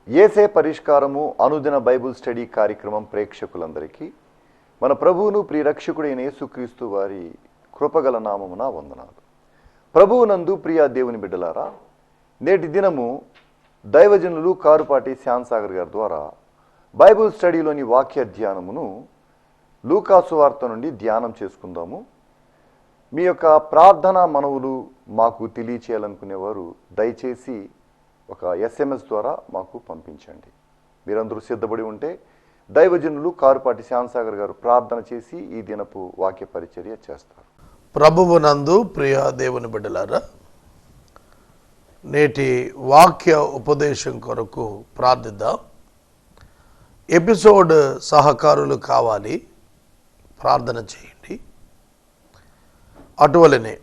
యేసే పరిష్కారము అనుదిన Bible study కార్యక్రమం ప్రేక్షకులందరికీ మన ప్రభువును ప్రియరక్షకుడైన యేసుక్రీస్తు వారి కృపగల నామమున వందనాలు. ప్రభువునందు ప్రియా దేవుని బిడ్డలారా, నేటి దినము దైవజనులు కారుపాటి శ్యామ్సాగర్ గారి ద్వారా బైబుల్ స్టడీలోని వాక్య ధ్యానమును లూకాసు వార్త నుండి ధ్యానం చేసుకుందాము. మీ యొక్క ప్రార్థనా మనవులు మాకు తెలియచేయాలనుకునేవారు దయచేసి ఒక SMS ద్వారా మాకు పంపించండి. మీరందరూ సిద్ధపడి ఉంటే దైవజనులు కారుపాటి శ్యామ్సాగర్ గారు ప్రార్థన చేసి ఈ దినపు వాక్య పరిచర్య చేస్తారు. ప్రభువునందు ప్రియ దేవుని బిడ్డలారా, నేటి వాక్య ఉపదేశం కొరకు ప్రార్థిద్దాం. ఎపిసోడ్ సహకారులు కావాలి, ప్రార్థన చేయండి. అటువలనే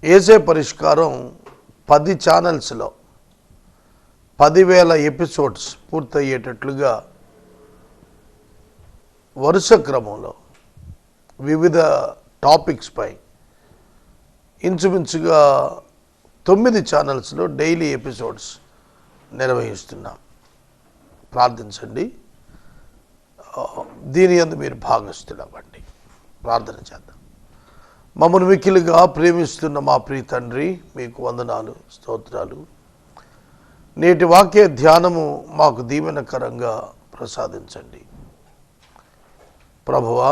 యేసే పరిష్కారం 10 ఛానల్స్లో 10,000 ఎపిసోడ్స్ పూర్తయ్యేటట్లుగా వరుస క్రమంలో వివిధ టాపిక్స్పై ఇంచుమించుగా 9 ఛానల్స్లో డైలీ ఎపిసోడ్స్ నిర్వహిస్తున్నాం. ప్రార్థించండి. దీని యందు మీరు భాగస్తులవ్వండి. ప్రార్థన చేద్దాం. మమ్మల్ని మిక్కిలిగా ప్రేమిస్తున్న మా ప్రియ తండ్రి, మీకు వందనాలు, స్తోత్రాలు. నేటి వాక్య ధ్యానము మాకు దీవెనకరంగా ప్రసాదించండి. ప్రభువా,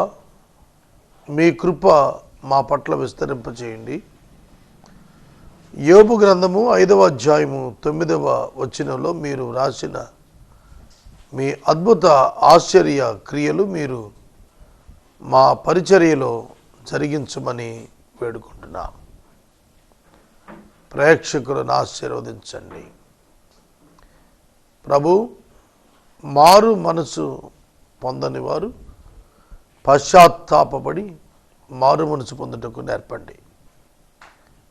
మీ కృప మా పట్ల విస్తరింపచేయండి. యోబు గ్రంథము 5వ అధ్యాయము 9వ వచనంలో మీరు రాసిన మీ అద్భుత ఆశ్చర్య క్రియలు మీరు మా పరిచర్యలో జరిగించమని వేడుకుంటున్నాం. ప్రేక్షకులను ఆశీర్వదించండి. ప్రభు, మారు మనసు పొందని వారు పశ్చాత్తాపపడి మారు మనసు పొందుటకు నేర్పండి.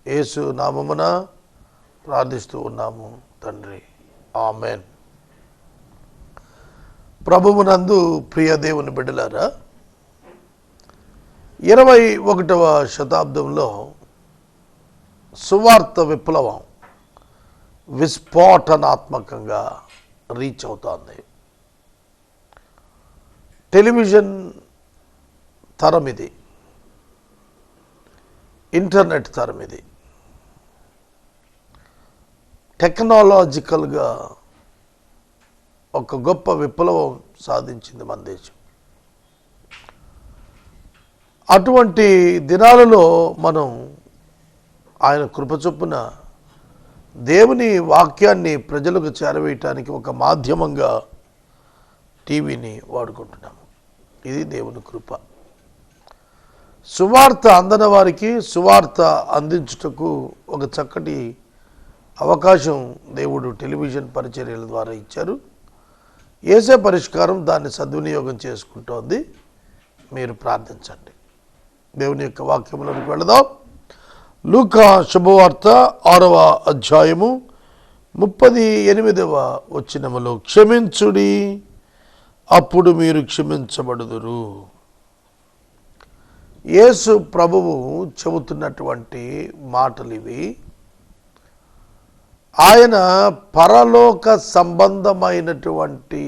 యేసు నామమున ప్రార్థిస్తూ ఉన్నాము తండ్రి, ఆమెన్. ప్రభువునందు ప్రియ దేవుని బిడ్డలారా, 21వ శతాబ్దంలో సువార్త విప్లవం విస్ఫోటనాత్మకంగా రీచ్ అవుతోంది. టెలివిజన్ తరం ఇది, ఇంటర్నెట్ తరం ఇది. టెక్నాలజికల్గా ఒక గొప్ప విప్లవం సాధించింది మన దేశం. అటువంటి దినాలలో మనం ఆయన కృప చొప్పున దేవుని వాక్యాన్ని ప్రజలకు చేరవేయటానికి ఒక మాధ్యమంగా టీవీని వాడుకుంటున్నాము. ఇది దేవుని కృప. సువార్త అందని వారికి సువార్త అందించుటకు ఒక చక్కటి అవకాశం దేవుడు టెలివిజన్ పరిచర్యల ద్వారా ఇచ్చారు. యేసే పరిష్కారం దాన్ని సద్వినియోగం చేసుకుంటోంది. మీరు ప్రార్థించండి. దేవుని యొక్క వాక్యములకు వెళదాం. లూకా శుభవార్త 6వ అధ్యాయము 38వ వచనములో, క్షమించుడి, అప్పుడు మీరు క్షమించబడుదురు. యేసు ప్రభువు చెబుతున్నటువంటి మాటలు ఇవి. ఆయన పరలోక సంబంధమైనటువంటి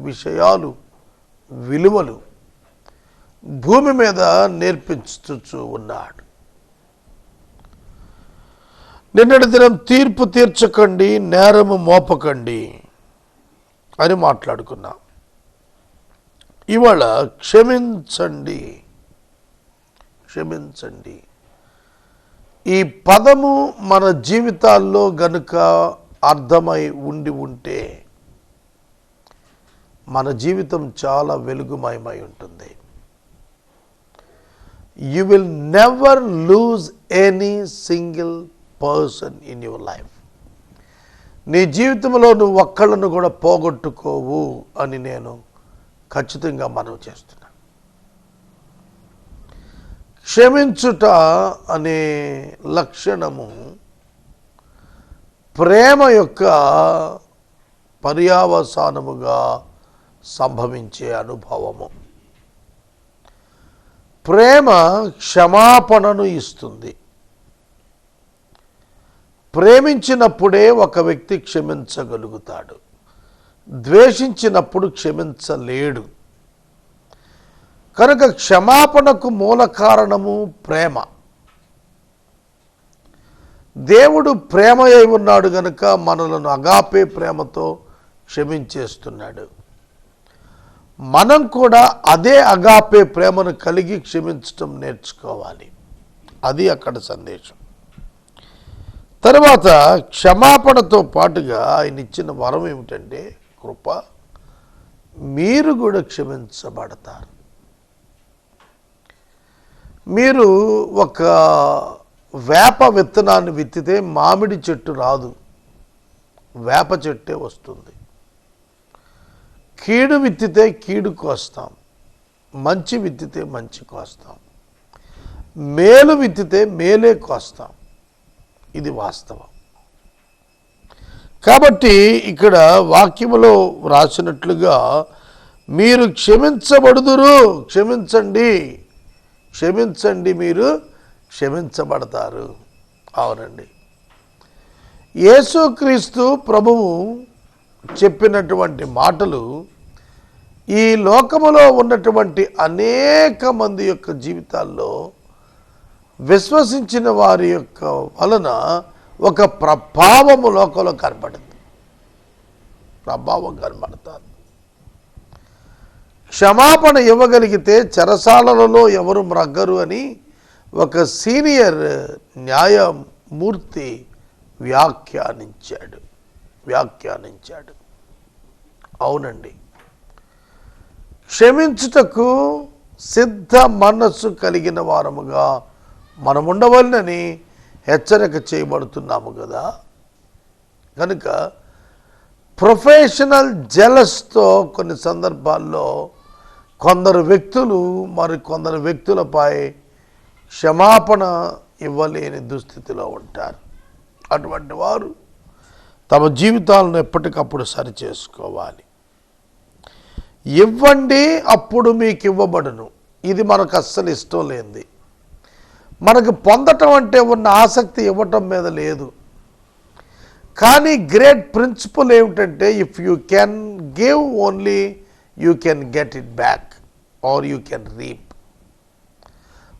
విషయాలు, విలువలు భూమి మీద నేర్పించుతూ ఉన్నాడు. నిన్నటి దినం తీర్పు తీర్చకండి, నేరము మోపకండి అని మాట్లాడుకున్నాం. ఇవాళ క్షమించండి, క్షమించండి. ఈ పదము మన జీవితాల్లో గనుక అర్థమై ఉంటే మన జీవితం చాలా వెలుగుమయమై ఉంటుంది. You will never lose any single person in your life. నీ జీవితంలో నువ్వు ఒక్కళ్ళను కూడా పోగొట్టుకోవు అని నేను ఖచ్చితంగా మనవి చేస్తున్నా. క్షమించుట అనే లక్షణము ప్రేమ యొక్క పర్యావసానముగా సంభవించే అనుభవము. ప్రేమ క్షమాపణను ఇస్తుంది. ప్రేమించినప్పుడే ఒక వ్యక్తి క్షమించగలుగుతాడు. ద్వేషించినప్పుడు క్షమించలేడు. కనుక క్షమాపణకు మూల కారణము ప్రేమ. దేవుడు ప్రేమ అయి ఉన్నాడు గనుక మనలను అగాపే ప్రేమతో క్షమించేస్తున్నాడు. మనం కూడా అదే అగాపే ప్రేమను కలిగి క్షమించటం నేర్చుకోవాలి. అది అక్కడ సందేశం. తర్వాత క్షమాపణతో పాటుగా ఆయన ఇచ్చిన వరం ఏమిటంటే కృప. మీరు కూడా క్షమించబడతారు. మీరు ఒక వేప విత్తనాన్ని విత్తితే మామిడి చెట్టు రాదు, వేప చెట్టే వస్తుంది. కీడు విత్తితే కీడు కోస్తాం, మంచి విత్తితే మంచి కోస్తాం, మేలు విత్తితే మేలే కోస్తాం. ఇది వాస్తవం. కాబట్టి ఇక్కడ వాక్యములో రాసినట్లుగా మీరు క్షమించబడుదురు, క్షమించండి, క్షమించండి, మీరు క్షమించబడతారు. అవునండి, యేసుక్రీస్తు ప్రభువు చెప్పినటువంటి మాటలు ఈ లోకములో ఉన్నటువంటి అనేక మంది యొక్క జీవితాల్లో విశ్వసించిన వారి యొక్క వలన ఒక ప్రభావము లోకంలో కనబడుతుంది. ప్రభావం కనబడుతుంది. క్షమాపణ ఇవ్వగలిగితే చెరసాలలో ఎవరు మ్రగ్గరు అని ఒక సీనియర్ న్యాయమూర్తి వ్యాఖ్యానించాడు. అవునండి, క్షమించుటకు సిద్ధ మనస్సు కలిగిన వారముగా మనం ఉండవలనని హెచ్చరిక చేయబడుతున్నాము కదా. కనుక ప్రొఫెషనల్ జెలస్తో కొన్ని సందర్భాల్లో కొందరు వ్యక్తులు కొందరు వ్యక్తులపై క్షమాపణ ఇవ్వలేని దుస్థితిలో ఉంటారు. అటువంటి వారు తమ జీవితాలను ఎప్పటికప్పుడు సరిచేసుకోవాలి. ఇవ్వండి అప్పుడు మీకు ఇవ్వబడును. ఇది మనకు అస్సలు ఇష్టం లేనిది. మనకు పొందటం అంటే ఉన్న ఆసక్తి ఇవ్వటం మీద లేదు. కానీ గ్రేట్ ప్రిన్సిపల్ ఏమిటంటే if you can give only you can get it back or you can reap.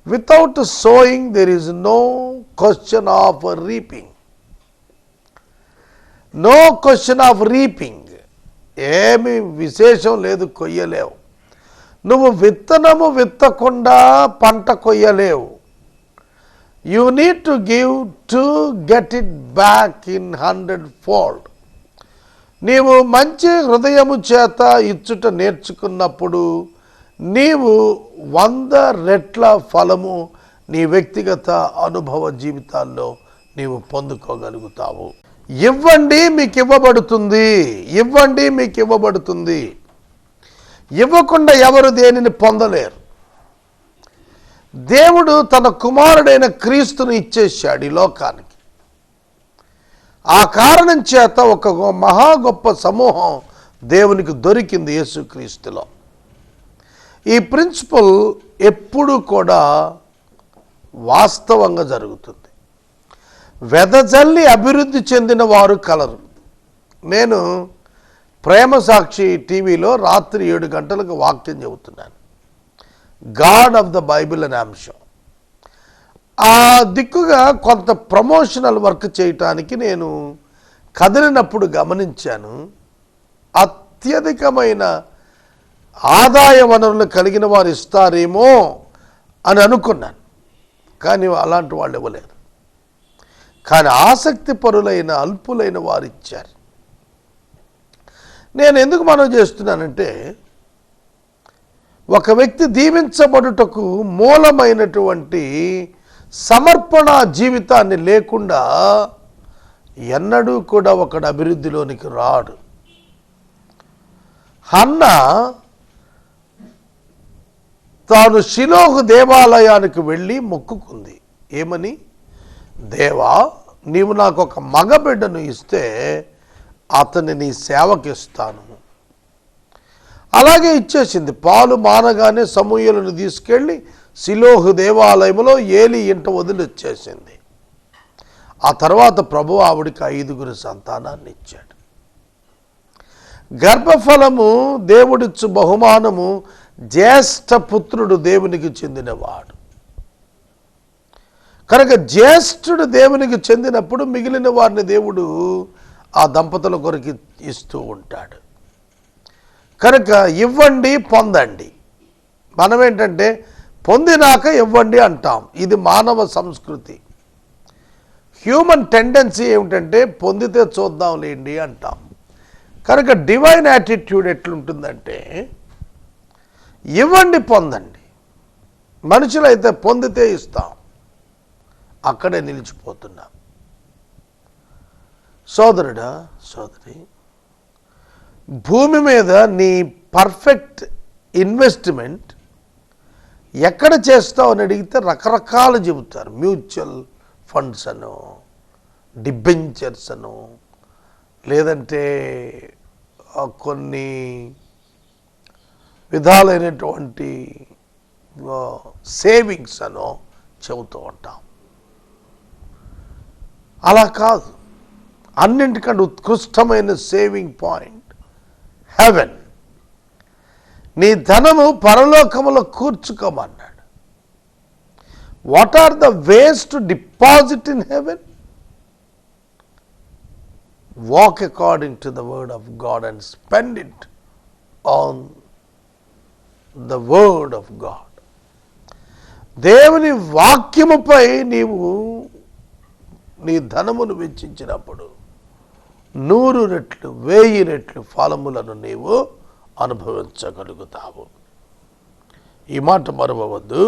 Without sowing there is no question of reaping. No question of reaping. ఏమి విశేషం లేదు, కొయ్యలేవు. నువ్వు విత్తనము విత్తకుండా పంట కొయ్యలేవు. You need to give to get it back in 100-fold. నీవు మంచి హృదయము చేత ఇచ్చుట నేర్చుకున్నప్పుడు నీవు 100 రెట్ల ఫలము నీ వ్యక్తిగత అనుభవ జీవితాల్లో నీవు పొందుకోగలుగుతావు. ఇవ్వండి మీకు ఇవ్వబడుతుంది, ఇవ్వండి మీకు ఇవ్వబడుతుంది. ఇవ్వకుండా ఎవరు దేనిని పొందలేరు. దేవుడు తన కుమారుడైన క్రీస్తుని ఇచ్చేశాడు ఈ లోకానికి. ఆ కారణం చేత ఒక మహా గొప్ప సమూహం దేవునికి దొరికింది యేసుక్రీస్తులో. ఈ ప్రిన్సిపల్ ఎప్పుడు కూడా వాస్తవంగా జరుగుతుంది. వెదజల్లి అభివృద్ధి చెందిన వారు కలరు. నేను ప్రేమ సాక్షి టీవీలో రాత్రి 7 గంటలకు వాక్యం చెబుతున్నాను. గాడ్ ఆఫ్ ద బైబిల్ అనే అంశం. ఆ దిక్కుగా కొంత ప్రమోషనల్ వర్క్ చేయటానికి నేను కదిలినప్పుడు గమనించాను. అత్యధికమైన ఆదాయ వనరులు కలిగిన వారు ఇస్తారేమో అని అనుకున్నాను. కానీ అలాంటి వాళ్ళు ఇవ్వలేరు. కానీ ఆసక్తి పరులైన అల్పులైన వారు ఇచ్చారు. నేను ఎందుకు మనవి చేస్తున్నానంటే ఒక వ్యక్తి దీవించబడుటకు మూలమైనటువంటి సమర్పణ జీవితాన్ని లేకుండా ఎన్నడూ కూడా ఒకడు అభివృద్ధిలోనికి రాడు. హన్నా తాను షిలోహు దేవాలయానికి వెళ్ళి మొక్కుకుంది. ఏమని? దేవా, నీవు నాకు ఒక మగబిడ్డను ఇస్తే అతన్ని నీ సేవకిస్తాను. అలాగే ఇచ్చేసింది. పాలు మానగానే సమూయేలును తీసుకెళ్ళి షిలోహు దేవాలయంలో ఏలి ఇంట వదిలిచ్చేసింది. ఆ తర్వాత ప్రభువు ఆవిడికి 5 సంతానాన్ని ఇచ్చాడు. గర్భఫలము దేవుడిచ్చు బహుమానము, జ్యేష్ఠ పుత్రుడు దేవునికి చెందినవాడు. కనుక జ్యేష్ఠుడు దేవునికి చెందినప్పుడు మిగిలిన వారిని దేవుడు ఆ దంపతుల కొరకు ఇస్తూ ఉంటాడు. కనుక ఇవ్వండి, పొందండి. మనం ఏంటంటే పొందినాక ఇవ్వండి అంటాం. ఇది మానవ సంస్కృతి. హ్యూమన్ టెండెన్సీ ఏమిటంటే పొందితే చూద్దాంలేండి అంటాం. కనుక డివైన్ యాటిట్యూడ్ ఎట్లుంటుందంటే ఇవ్వండి, పొందండి. మనుషులైతే పొందితే ఇస్తాం, అక్కడే నిలిచిపోతున్నాం. సోదరుడా, సోదరి, భూమి మీద నీ పర్ఫెక్ట్ ఇన్వెస్ట్మెంట్ ఎక్కడ చేస్తావు అని అడిగితే రకరకాలు చెబుతారు. మ్యూచువల్ ఫండ్స్ అనో, డిబెంచర్స్ అనో, లేదంటే కొన్ని విధాలైనటువంటి సేవింగ్స్ అనో చెబుతూ ఉంటాం. అలా కాదు. అన్నింటికంటే ఉత్కృష్టమైన సేవింగ్ పాయింట్ హెవెన్. నీ ధనము పరలోకములో కూర్చుకోమన్నాడు. What are the ways to deposit in heaven? Walk according to the word of God and spend it on the word of God. దేవుని వాక్యముపై నీవు నీ ధనమును వెచ్చించినప్పుడు 100 రెట్లు 1000 రెట్లు ఫలములను నీవు అనుభవించగలుగుతావు. ఈ మాట మరవవద్దు.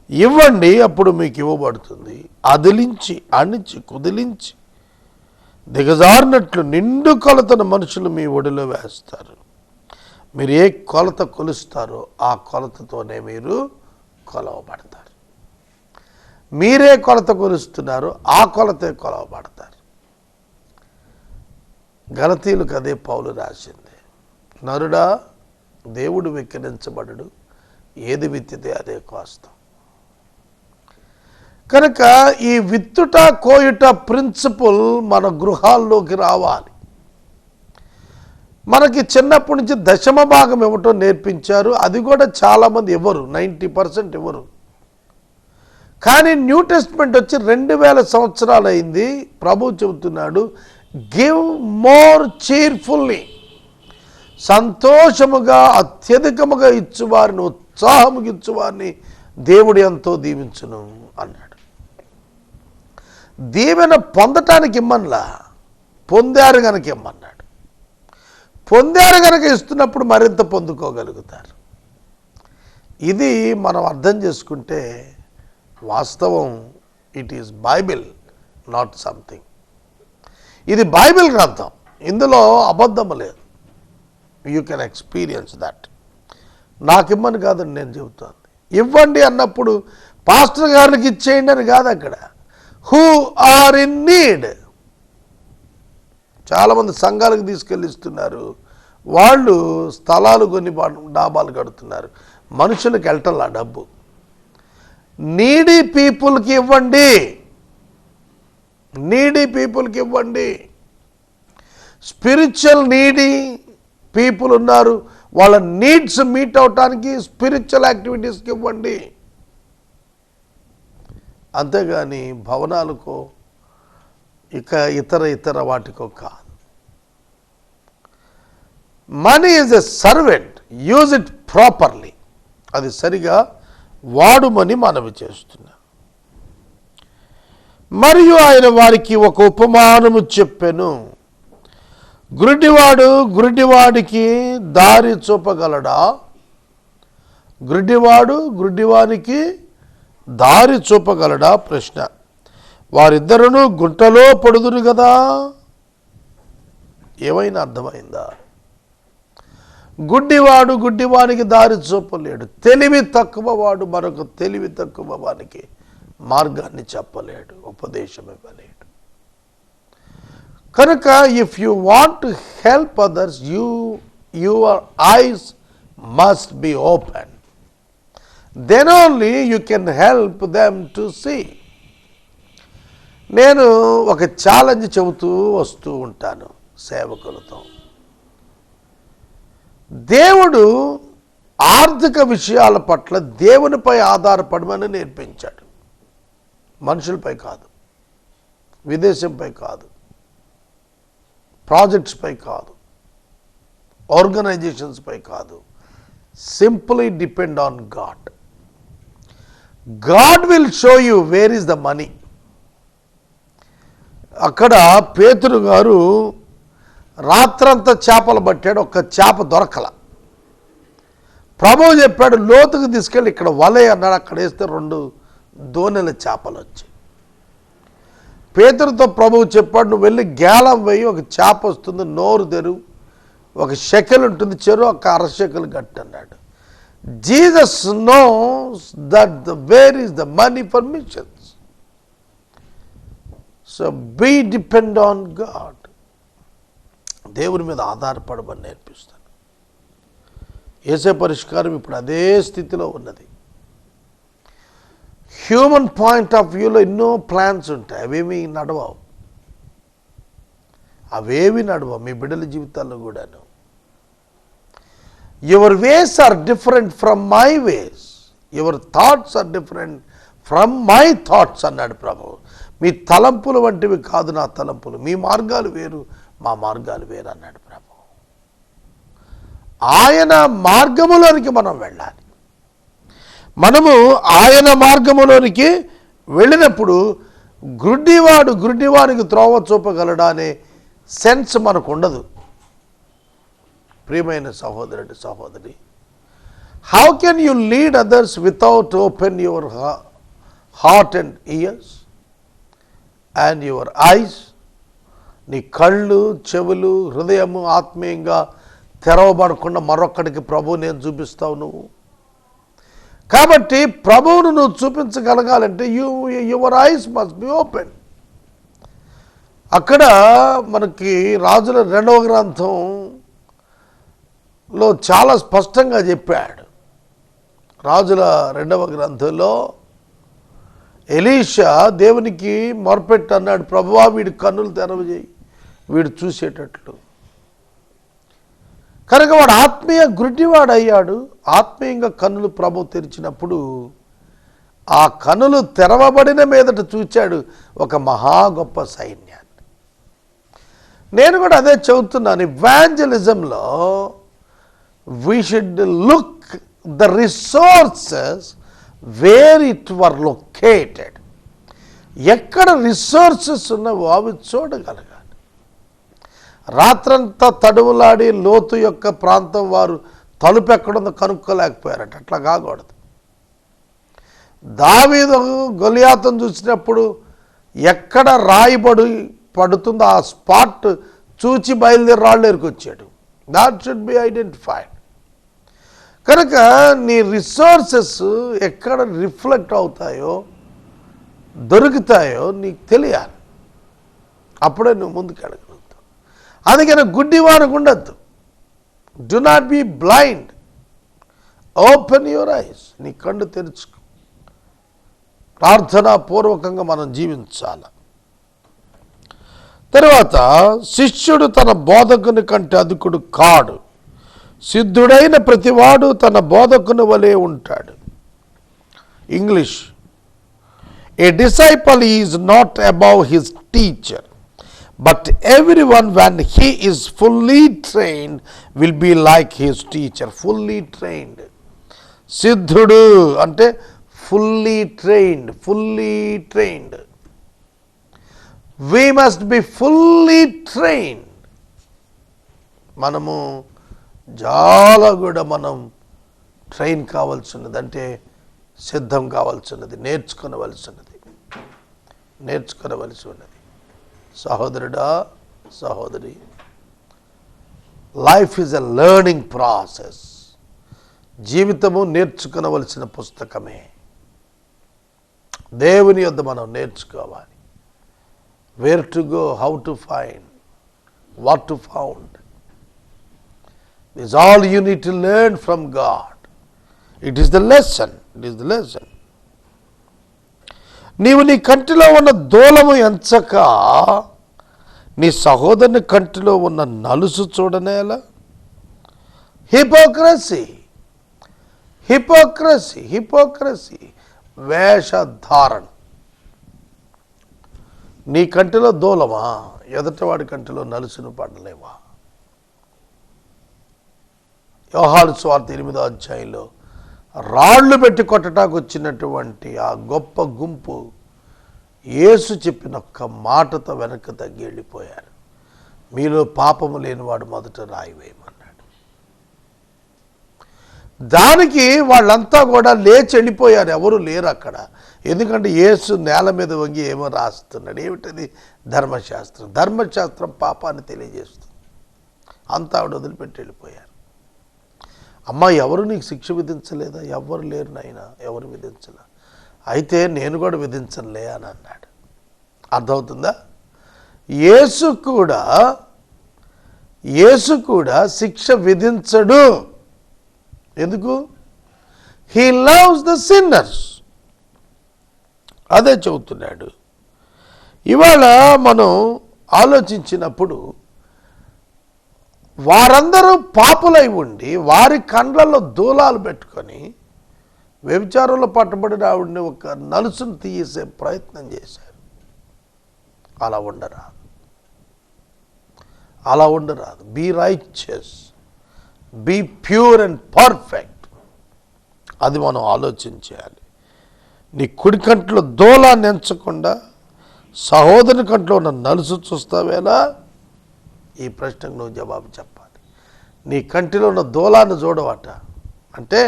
ఇవ్వండి, అప్పుడు మీకు ఇవ్వబడుతుంది. అదిలించి అణిచి కుదిలించి దిగజారినట్లు నిండు కొలతను మనుషులు మీ ఒడిలో వేస్తారు. మీరు ఏ కొలత కొలుస్తారో ఆ కొలతతోనే మీరు కొలవబడతారు. మీరే కొలత కొలుస్తున్నారో ఆ కొలతే కొలవబడతారు. గలతీయులకు అదే పౌలు రాసింది. నరుడా, దేవుడు వెక్కిరించబడడు, ఏది విత్తితే అదే కోస్తాం. కనుక ఈ విత్తుట కోయుట ప్రిన్సిపల్ మన గృహాల్లోకి రావాలి. మనకి చిన్నప్పటి నుంచి దశమ భాగం ఇవ్వటం నేర్పించారు. అది కూడా చాలామంది ఇవ్వరు, 90% ఇవ్వరు. కానీ న్యూ టెస్ట్మెంట్ వచ్చి 2000 సంవత్సరాలు అయింది. ప్రభు చెబుతున్నాడు, గివ్ మోర్ చీర్ఫుల్లీ. సంతోషముగా అత్యధికముగా ఇచ్చువారిని, ఉత్సాహముగా ఇచ్చువారిని దేవుడు ఎంతో దీవించును అన్నాడు. దీవెన పొందటానికి ఇమ్మన్లా, పొందారు గనక ఇమ్మన్నాడు. పొందారు గనక ఇస్తున్నప్పుడు మరింత పొందుకోగలుగుతారు. ఇది మనం అర్థం చేసుకుంటే వాస్తవం. It is Bible, not something. ఇది బైబిల్ గ్రంథం, ఇందులో అబద్ధం లేదు. You can experience that. నాకు ఇమ్మని కాదని నేను చెబుతాను. ఇవ్వండి అన్నప్పుడు పాస్టర్ గారికి ఇచ్చేయండి అని కాదు. అక్కడ హూ ఆర్ ఇన్ నీడ్. చాలామంది సంఘాలకు తీసుకెళ్ళి ఇస్తున్నారు. వాళ్ళు స్థలాలు కొన్ని డాబాలు కడుతున్నారు. మనుషులకు వెళ్ళటం ఆ డబ్బు. నీడీ పీపుల్కి ఇవ్వండి, నీడీ పీపుల్కి ఇవ్వండి. స్పిరిచువల్ నీడీ పీపుల్ ఉన్నారు, వాళ్ళ నీడ్స్ మీట్ అవటానికి స్పిరిచువల్ యాక్టివిటీస్కి ఇవ్వండి. అంతేగాని భవనాలకో ఇక ఇతర వాటికో కాదు. Money is a servant, use it properly. అది సరిగా వాడుమని మనవి చేస్తున్నా. మరియు ఆయన వారికి ఒక ఉపమానము చెప్పెను. గురిటివాడు గురిటివాడికి దారి చూపగలడా? గురిటివాడు గురిటివానికి దారి చూపగలడా? ప్రశ్న. వారిద్దరును గుంటలో పడుదురు కదా. ఏమైనా అర్థమైందా? గుడ్డివాడు గుడ్డివానికి దారి చూపలేడు. తెలివి తక్కువ వాడు మరొక తెలివి తక్కువ వానికి మార్గాన్ని చెప్పలేడు, ఉపదేశం ఇవ్వలేడు. కనుక if you want to help others, your eyes must be open. Then only you can help them to see. నేను ఒక ఛాలెంజ్ చెబుతూ వస్తూ ఉంటాను సేవకులతో. దేవుడు ఆర్థిక విషయాల పట్ల దేవునిపై ఆధారపడమని నేర్పించాడు. మనుషులపై కాదు, విదేశంపై కాదు, ప్రాజెక్ట్స్పై కాదు, ఆర్గనైజేషన్స్పై కాదు. Simply depend on God. God will show you wear is the money. అక్కడ పేతురు గారు రాత్రంతా చేపలు పట్టాడు, ఒక్క చేప దొరకల. ప్రభువు చెప్పాడు, లోతుకు తీసుకెళ్ళి ఇక్కడ వలే అన్నాడు. అక్కడ వేస్తే 2 దోనెల చేపలు వచ్చాయి. పేతురుతో ప్రభువు చెప్పాడు, నువ్వు వెళ్ళి గేలం వేయి, ఒక చేప వస్తుంది, నోరు తెరువు, 1 షెకెల్ ఉంటుంది, చెరువు 1 అర షెకెల్ గట్టి అన్నాడు. Jesus knows that where is the money for missions. So be depend on God. దేవుని మీద ఆధారపడమని నేర్పిస్తాను. యేసే పరిష్కారం ఇప్పుడు అదే స్థితిలో ఉన్నది. హ్యూమన్ పాయింట్ ఆఫ్ వ్యూలో ఎన్నో ప్లాన్స్ ఉంటాయి, అవేమీ నడవవు. మీ బిడ్డల జీవితాల్లో కూడాను. Your ways are different from my ways, your thoughts are different from my thoughts అన్నాడు ప్రభు. మీ తలంపులు వంటివి కాదు నా తలంపులు, మీ మార్గాలు వేరు మా మార్గాలు వేరు అన్నాడు ప్రభు. ఆయన మార్గములోనికి మనం వెళ్ళాలి. మనము ఆయన మార్గములోనికి వెళ్ళినప్పుడు గుడ్డివానికి త్రోవ చూపగలడా అనే సెన్స్ మనకు ఉండదు. ప్రియమైన సహోదరుడు సహోదరి, how can you lead others without open your heart and years and your eyes? నీ కళ్ళు, చెవులు, హృదయము ఆత్మీయంగా తెరవబడకుండా మరొక్కడికి ప్రభువు నేను చూపిస్తావు నువ్వు. కాబట్టి ప్రభువును నువ్వు చూపించగలగాలంటే your eyes must be open. అక్కడ మనకి రాజుల 2వ గ్రంథంలో చాలా స్పష్టంగా చెప్పాడు. రాజుల 2వ గ్రంథంలో ఎలీషా దేవునికి మొరపెట్టి అన్నాడు, ప్రభువా వీడి కన్నులు తెరవజేయి, వీడు చూసేటట్లు. కనుక వాడు ఆత్మీయ గుడ్డివాడు అయ్యాడు. ఆత్మీయంగా కన్నులు ప్రభు తెరిచినప్పుడు ఆ కన్నులు తెరవబడిన మీదట చూచాడు ఒక మహా గొప్ప సైన్యాన్ని. నేను కూడా అదే చెబుతున్నాను. ఇవాంజలిజంలో we should look the resources where it were located. ఎక్కడ రిసోర్సెస్ ఉన్నావో అవి చూడగలగాలి. రాత్రంతా తడువులాడి లోతు యొక్క ప్రాంతం వారు తలుపు ఎక్కడుందో కనుక్కోలేకపోయారట. అట్లా కాకూడదు. దావీదు గొలియాతును చూసినప్పుడు ఎక్కడ పడుతుందో ఆ స్పాట్ చూచి బయలుదేరి రాళ్ళు ఎరుకొచ్చాడు. That should be identified. కనుక నీ రిసోర్సెస్ ఎక్కడ రిఫ్లెక్ట్ అవుతాయో దొరుకుతాయో నీకు తెలియాలి. అప్పుడే నువ్వు ముందుకెళ్ళగలుగుతావు. అందుకని గుడ్డివానికి ఉండద్దు. Do not be blind. Open your eyes. నీ కళ్ళు తెరుచుకో. ప్రార్థనాపూర్వకంగా మనం జీవించాలి. తర్వాత శిష్యుడు తన బోధకుని కంటే అధికుడు కాడు. సిద్ధుడైన ప్రతివాడు తన బోధకుని వలె ఉంటాడు. English, A disciple is not above his teacher, but everyone when he is fully trained will be like his teacher. fully trained. సిద్ధుడు అంటే fully trained. We must be fully trained. మనము చాలా కూడా మనం ట్రైన్ కావాల్సినది, అంటే సిద్ధం కావాల్సినది, నేర్చుకోవలసి ఉన్నది. సహోదరుడా సహోదరి, life is a learning process. జీవితము నేర్చుకోవలసిన పుస్తకమే. దేవుని యొద్ద మనం నేర్చుకోవాలి. Where to go, how to find, what to found. This is all you need to learn from God. It is the lesson. నీవు నీ కంటిలో ఉన్న దూలము ఎంచక నీ సహోదరుని కంటిలో ఉన్న నలుసు చూడనేలా? హిపోక్రసీ, హిపోక్రసీ, హిపోక్రసీ, వేషధారణ. నీ కంటిలో దూలమా, ఎదుటివాడి కంటిలో నలుసును పడలేవా? యోహాను సువార్త 8వ అధ్యాయంలో రాళ్ళు పెట్టి కొట్టడానికి వచ్చినటువంటి ఆ గొప్ప గుంపు యేసు చెప్పిన ఒక్క మాటతో వెనక్కి తగ్గి వెళ్ళిపోయారు. మీలో పాపము లేనివాడు మొదట రాయి వేయమన్నాడు. దానికి వాళ్ళంతా కూడా లేచి వెళ్ళిపోయారు, ఎవరు లేరు అక్కడ. ఎందుకంటే యేసు నేల మీద వంగి ఏమో రాస్తున్నాడు. ఏమిటది? ధర్మశాస్త్రం. ధర్మశాస్త్రం పాపాన్ని తెలియజేస్తుంది. అంతా ఆవిడ వదిలిపెట్టి వెళ్ళిపోయారు. అమ్మా, ఎవరు నీకు శిక్ష విధించలేదా? ఎవరు లేరు నాయన, ఎవరు విధించలే. అయితే నేను కూడా విధించలే అని అన్నాడు. అర్థమవుతుందా? యేసు కూడా శిక్ష విధించడు. ఎందుకు? He loves the sinners. అదే చెబుతున్నాడు. ఇవాళ మనం ఆలోచించినప్పుడు వారందరూ పాపులై ఉండి వారి కండ్లలో దూలాలు పెట్టుకొని వ్యభిచారంలో పట్టబడిన ఆవిడని ఒక నలుసును తీసే ప్రయత్నం చేశారు. అలా ఉండరాదు, అలా ఉండరాదు. Be righteous, be pure and perfect. అది మనం ఆలోచించాలి. నీ కుడి కంట్లో దూలాన్ని ఎంచకుండా సహోదరుని కంట్లో ఉన్న నలుసు చూస్తావేలా? ఈ ప్రశ్నకు నువ్వు జవాబు చెప్పాలి. నీ కంటిలో ఉన్న దూలాన్ని చూడవట. అంటే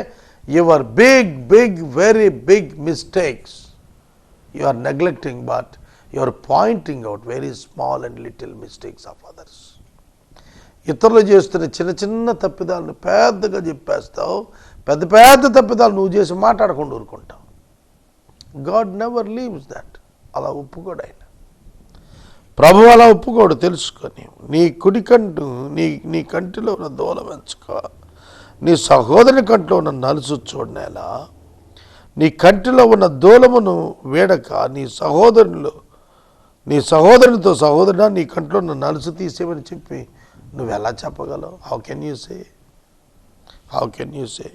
your big very big mistakes you are neglecting, but you are pointing out very small and little mistakes of others. ఇతరులు చేస్తున్న చిన్న చిన్న తప్పిదాలను పెద్దగా చెప్పేస్తావు. పెద్ద పెద్ద తప్పిదాలు నువ్వు చేసి మాట్లాడకుండా ఊరుకుంటావు. God never leaves that. అలా ఒప్పుకోడు ఆయన. ప్రభు అలా ఒప్పుకోడు. తెలుసుకొని నీ కుడి కంటు నీ కంటిలో ఉన్న దూలం ఎంచుకో. నీ సహోదరుని కంటిలో ఉన్న నలుసు చూడనేలా. నీ కంటిలో ఉన్న దూలమును వేడక నీ సహోదరునితో సహోదరుడా నీ కంటిలో ఉన్న నలుసు తీసేవని చెప్పి నువ్వు ఎలా చెప్పగలవు? How can you say?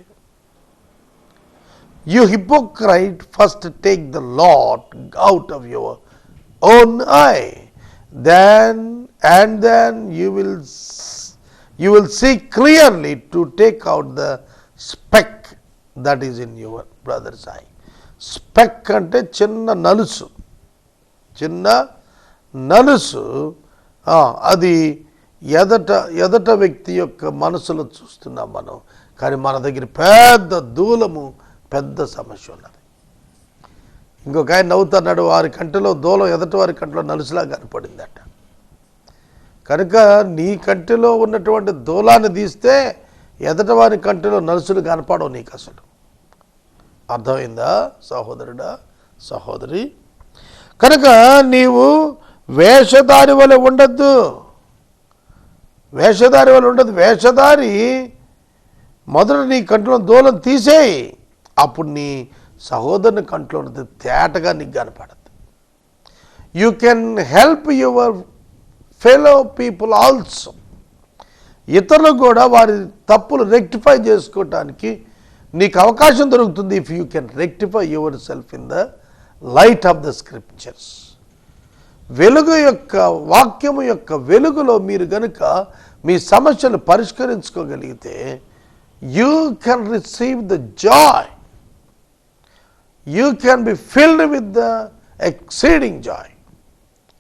You hypocrite, first take the log out of your own eye, then you will see clearly to take out the speck that is in your brother's eye. Speck అంటే చిన్న నలుసు. అది ఎదట వ్యక్తి యొక్క మనసులో చూస్తున్నాం మనం. కానీ మన దగ్గర పెద్ద దూలము, పెద్ద సమస్య ఉన్నది. ఇంకొక ఆయన నవ్వుతున్నాడు, వారి కంటిలో దూలం ఎదటి వారి కంటిలో నలుసులా కనపడిందట. కనుక నీ కంటిలో ఉన్నటువంటి దూలాన్ని తీస్తే ఎదటి వారి కంటిలో నలుసులు కనపడవు నీకు అసలు. అర్థమైందా సహోదరుడా, సహోదరి? కనుక నీవు వేషధారి వలె ఉండద్దు. వేషధారి మొదట నీ కంటిలో దూలం తీసేయి. అప్పుడు నీ సహోదరుని కంట్లో ఉన్నది తేటగా నీకు కనపడదు. You can help your fellow people also. ఇతరులు కూడా వారి తప్పులు రెక్టిఫై చేసుకోవటానికి నీకు అవకాశం దొరుకుతుంది. If you can rectify yourself in the light of the scriptures. వెలుగు యొక్క వాక్యము యొక్క వెలుగులో మీరు గనుక మీ సమస్యలు పరిష్కరించుకోగలిగితే you can receive the joy. You can be filled with the exceeding joy.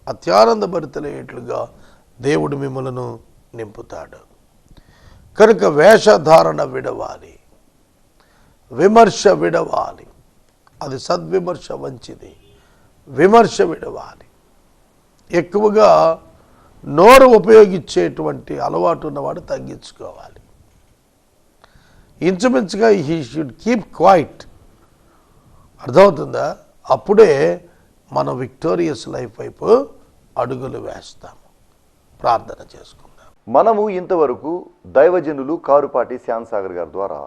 అత్యానంద భరితులయ్యేట్లుగా దేవుడు మిమ్మలను నింపుతాడు. కనుక వేషధారణ విడవాలి, విమర్శ విడవాలి. అది సద్విమర్శ మంచిది, విమర్శ విడవాలి. ఎక్కువగా నోరు ఉపయోగించేటువంటి అలవాటు ఉన్నవాడు తగ్గించుకోవాలి. ఇంచుమించుగా హీ షుడ్ కీప్ క్వైట్. అర్థమవుతుందా? అప్పుడే మనం విక్టోరియస్ లైఫ్ వైపు అడుగులు వేస్తాము. ప్రార్థన చేసుకుందాం. మనము ఇంతవరకు దైవజనులు కారుపాటి శ్యామ్సాగర్ గారి ద్వారా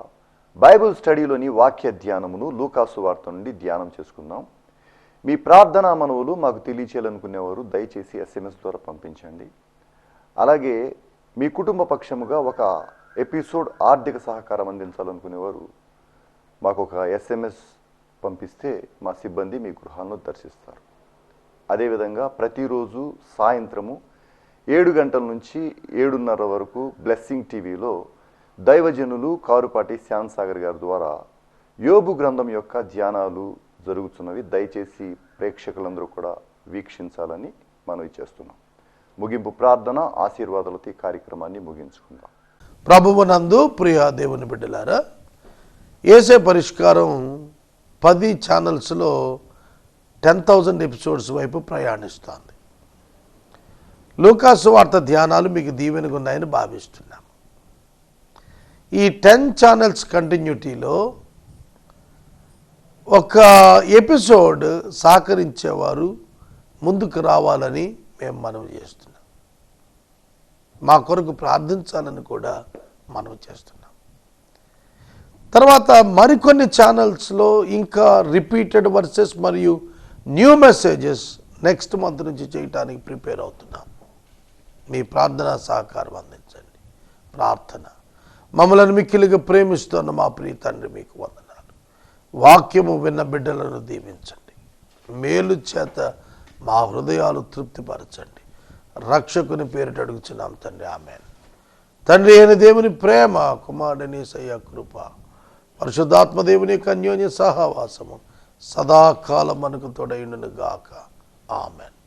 బైబిల్ స్టడీలోని వాక్య ధ్యానమును లూకాసు వార్త నుండి ధ్యానం చేసుకుందాం. మీ ప్రార్థనా మనవులు మాకు తెలియచేయాలనుకునేవారు దయచేసి SMS ద్వారా పంపించండి. అలాగే మీ కుటుంబ పక్షముగా ఒక ఎపిసోడ్ ఆర్థిక సహకారం అందించాలనుకునేవారు మాకు ఒక SMS పంపిస్తే మా సిబ్బంది మీ గృహాలను దర్శిస్తారు. అదేవిధంగా ప్రతిరోజు సాయంత్రము 7 గంటల నుంచి 7:30 వరకు బ్లెస్సింగ్ టీవీలో దైవజనులు కారుపాటి శ్యామ్ సాగర్ గారి ద్వారా యోబు గ్రంథం యొక్క ధ్యానాలు జరుగుతున్నవి. దయచేసి ప్రేక్షకులందరూ కూడా వీక్షించాలని మనవి చేస్తున్నాం. ముగింపు ప్రార్థన ఆశీర్వాదాలతో ఈ కార్యక్రమాన్ని ముగించుకుందాం. ప్రభువునందు ప్రియ దేవుని బిడ్డలారా, యేసే పరిష్కారం 10 ఛానల్స్లో 10,000 ఎపిసోడ్స్ వైపు ప్రయాణిస్తోంది. లూకాసు వార్త ధ్యానాలు మీకు దీవెనగా ఉన్నాయని భావిస్తున్నాం. ఈ 10 ఛానల్స్ కంటిన్యూటీలో ఒక ఎపిసోడ్ సహకరించేవారు ముందుకు రావాలని మేము మనవి చేస్తున్నాం. మా కొరకు ప్రార్థించాలని కూడా మనవి చేస్తున్నాం. తర్వాత మరికొన్ని ఛానల్స్లో ఇంకా రిపీటెడ్ వర్సెస్ మరియు న్యూ మెసేజెస్ నెక్స్ట్ మంత్ నుంచి చేయటానికి ప్రిపేర్ అవుతున్నాం. మీ ప్రార్థనా సహకారం అందించండి. ప్రార్థన. మమ్మల్ని మిక్కిలిగా ప్రేమిస్తున్న మా ప్రియ తండ్రి, మీకు వందనాలు. వాక్యము విన్న బిడ్డలను దీవించండి. మేలు చేత మా హృదయాలు తృప్తిపరచండి. రక్షకుని పేరిట అడుగుచున్నాం తండ్రి, ఆమేన్. తండ్రి అయిన దేవుని ప్రేమ, కుమారుని యేసయ్య కృప, పరిశుద్ధాత్మదేవుని యొక్క అన్యోన్య సహవాసము సదాకాలం మనకు తోడైండును గాక. ఆమేన్.